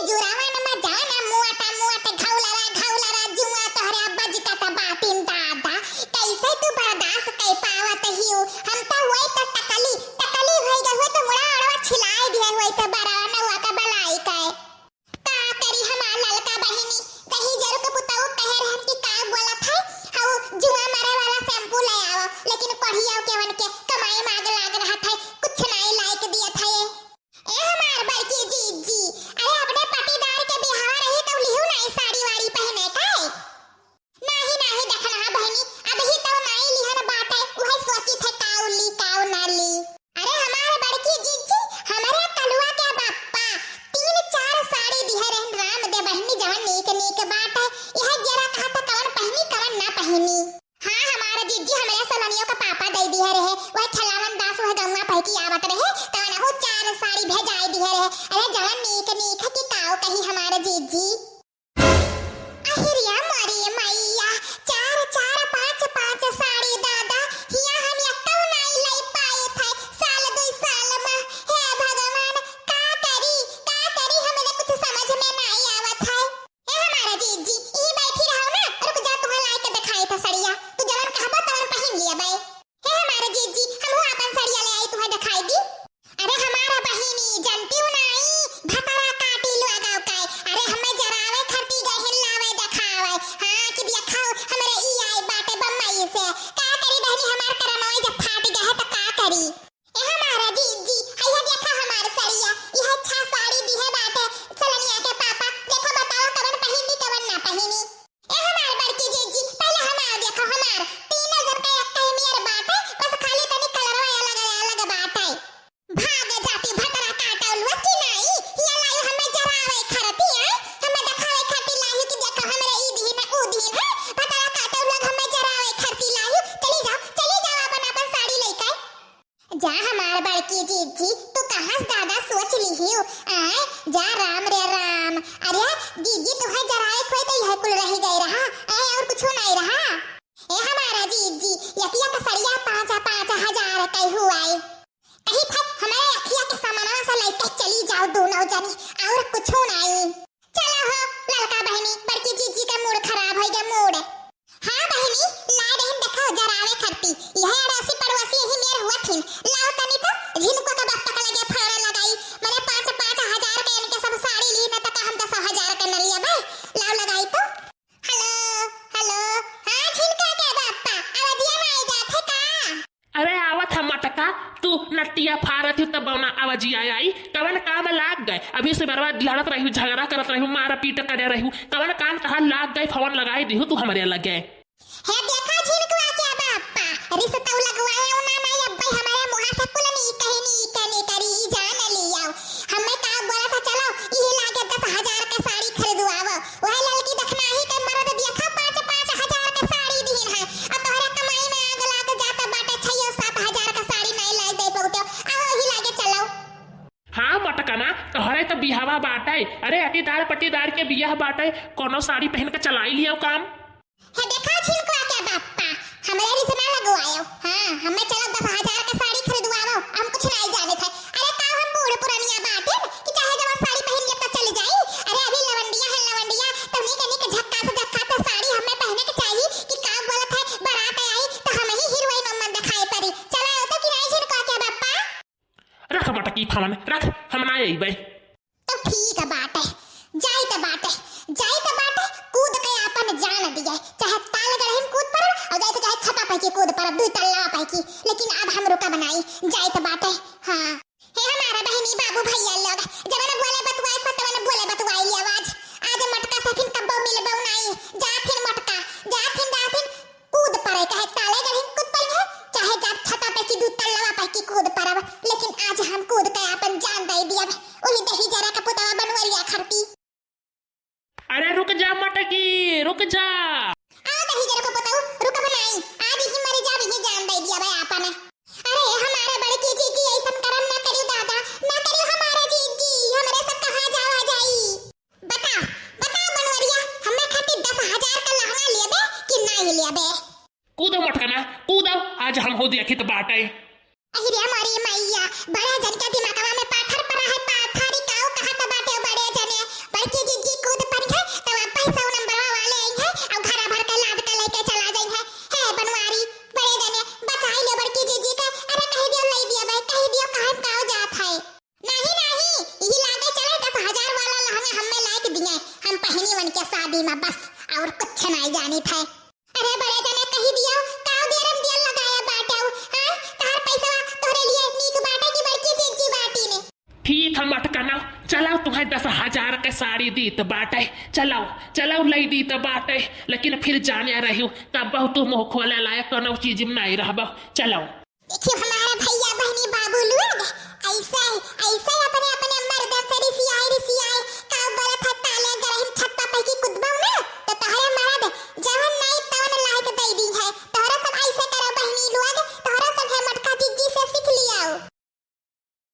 जुरावन में जाना मुआटा घाउलारा जुआ तोहरे अब्बा जी का त बातिन दादा कैसे तू बर्दाश्त कर पावत हियो हम त होई त टकली होई गए तो मुड़ा अड़वा छिलाई दिए होई त बराना हुआ का बलाई का करी हमार ललका बहिनी कहीं जरूर के पुताऊ कह रहन कि का बोला था हाउ जुआ मारे वाला शैम्पू ले आओ लेकिन पढ़िया के वन के कमाई मांग लाग रहा था कुछ नहीं लायक दिया था ए हमार बड़की जीजी अरे अपने पटीदार के बिहार रही तो लिहू नहीं साड़ी वाड़ी पहने का नहीं देखना बहनी अब ही तो नहीं लिहन बात है वही सोची थे काऊ ली काऊ ना ली अरे हमारे बड़की जीजी हमारे कलुआ के बाप्पा 3-4 साड़ी दिहे रहन राम दे बहनी जवन नीक बात है यह जरा कहा था कवन पहनी कवन ना पहनी हां हमारे जीजी हमारे सलनियों का पापा दे दिए रहे वह छलावन दास वह गंगा पहकी आवत रहे कवन हो 4 साड़ी भेजाई दिए रहे अरे जवन नीक की काऊ कही हमारे जीजी अहिरिया मारी मैया 4-5 साड़ी दादा हिया हम एकौ नहीं लई पाए थे साल 2 साल में हे भगवान का करी हमें कुछ समझ में नहीं आवत है ए हमारा जीजी ई बैठी रहो ना रुक जा तुम्हें लाई के दिखाई था सड़िया तू जवन कहबो तवन पहन लिया बे हे हमारा जीजी हम अपन सड़िया ले आई तुम्हें दिखाई दी अरे हमारा बहिनी जानती हूं नहीं भतरा काटी लगाओ काय अरे हमें जरावे खरती गहन लावे दिखावे हां कि दिखाओ हमरे ई आई बाटे बम्मई से का करी बहनी हमार करमोई जब फाट गए तो का करी ए हमारा जीजी हइया देखा हमार सड़िया यह अच्छा साड़ी दी है बाटे चलनिया के पापा देखो बताओ कवन पहनी कवन ना पहनी ए हमार बड़की जीजी पहले हम देखो हमार 3000 का एक कहीमियर बाटे बस खाली तनी कलरवा अलग बाटे भाग जाती भटरा काटल वकी नहीं हिया लायु हमें जरावे खरती है हमें दिखावे खरती लायु कि देखो हमरे ई दी ना ऊ दी है भटरा काटल लोग हमें जरावे खरती लायु चली जाओ अपन साड़ी लेके जा हमार बड़की जीजी तू कहां दादा सोच लिहियो आए जा राम रे राम अरे जीजी तू है जरावे खोई तो यह कुल रह गई रहा ए और कुछ नहीं रहा ए हमारा जीजी यकिया का सड़िया 5,000 कई हुआ है कहीं था हमारे अखिया के सामानवा से लेके चली जाओ दोनों जनी और कुछ नहीं चलो हो लड़का बहनी बड़की जीजी का मूड खराब हो गया मूड हां बहनी ला रहन देखो जरावे खरती यह अड़ोसी पड़ोसी ही मेरे हुआ थी लाओ तनी तो झिनको का बाप तक लगे फारा लगाई मैंने 5,000 के इनके सब साड़ी ली न तक हम 10,000 के नरिया बे लाओ लगाई तो हेलो हां झिनका के बापा आवाजिया में आई जाथे का अरे आवत हम मटका तू नटिया फारत तब बना आवाजी आई कवन काम लाग गए अभी से बर्बाद लड़त रही झगड़ा करत रही मारा पीट करे रही कवन काम कहा लाग गए फोन लगाई दी तू हमारे लगे है देखा झिनकवा के बापा रिश्ता लगवाए ना नहीं अब्बे हमारे मुहा से कुल नहीं कहनी करी जान लियाओ हमें का बोला था चलो ये लागे 10,000 का साड़ी खरीदवाओ वह लड़की देखना ही के मरद देखा 5,000 का साड़ी दी है अब तोहरे कमाई में आग लाग जाता बाटे 6-7,000 का साड़ी नहीं लाई दे पहुंचो आओ ही लागे चलो हाँ मटकना तोहरे तो बिहावा बाटे अरे अटीदार पटीदार के बियाह बाटे कोनो साड़ी पहन के चलाई लियो काम है देखा छिनकवा के बापा हमरे रिश्ता लगवायो हां हमें चलो 10,000 का साड़ी खरीदवाओ हम कुछ नहीं जाने थे अरे का हम बूढ़ पुरानिया बाटे कि चाहे जब साड़ी पहन ले तो चल जाई अरे अभी लवंडिया तो निक झक्का से साड़ी हमें पहने के चाहिए कि का बोलत है बारात आई तो हम ही हीरोइन मम्मा दिखाई पड़ी चलो तो कि नहीं छिनकवा के बापा रख मटकी फवन रख हम ना आइबे तो ठीक है बाटे जाई तो बाटे कूद के अपन जान दिए चाहे ताल गढ़िम कूद पर और जाई तो चाहे छता पे की कूद पर 2 तल्ला पे की लेकिन अब हम रुका बनाई जाई तो बाटे हां हे हमारा बहनी बाबू भैया लोग जब न बोले बतवाई पता न बोले बतवाई आवाज आज मटका से फिर कब्बो मिलबो नहीं जा फिर मटका जा फिर कूद पड़े चाहे ताले गढ़िम कूद पर है चाहे जा छता पे की 2 तल्ला पे की कूद पर लेकिन आज हम कूद के अपन जान दे दिया ओही दही जरा का पुतवा बनवरिया खरती अरे रुक जा मटकी रुक जा आ दही जरा को बताओ रुक बनाई आज ही मर जा भी जान दे दिया भाई आपन अरे हमारे बड़की जीजी ऐसन करम ना करियो दादा ना करियो हमारे जीजी हमरे सब कहां जावा जाई बता बनवरिया हमें खातिर 10,000 का लहंगा लेबे कि नहीं लेबे कूदो मटकना कूदो आज हम हो देखित बाटे अरे हमारी मैया बड़ा जन का दिमागवा में पाथर पड़ा है पाथरी काऊ कहां का बाटे बड़े जने शादी में बस और कुछ नहीं जानी था। अरे बड़े जने कही दियो काव देरम दियल लगाया बाटे हां तार पैसा तोरे लिए नीक बाटे की बड़की जीजी बाटी ने। ठीक है मटकना चलाओ तुम्हें 10,000 के साड़ी दी तो बाटे चलाओ चलाओ लई दी तो बाटे लेकिन फिर जाने रही तब बहुत मुंह खोले लायक कोनो चीज में नहीं रहबो चलाओ। देखियो हमारा भैया बहनी बाबू लोग ऐसे अपने अपने मर्द से रिसिया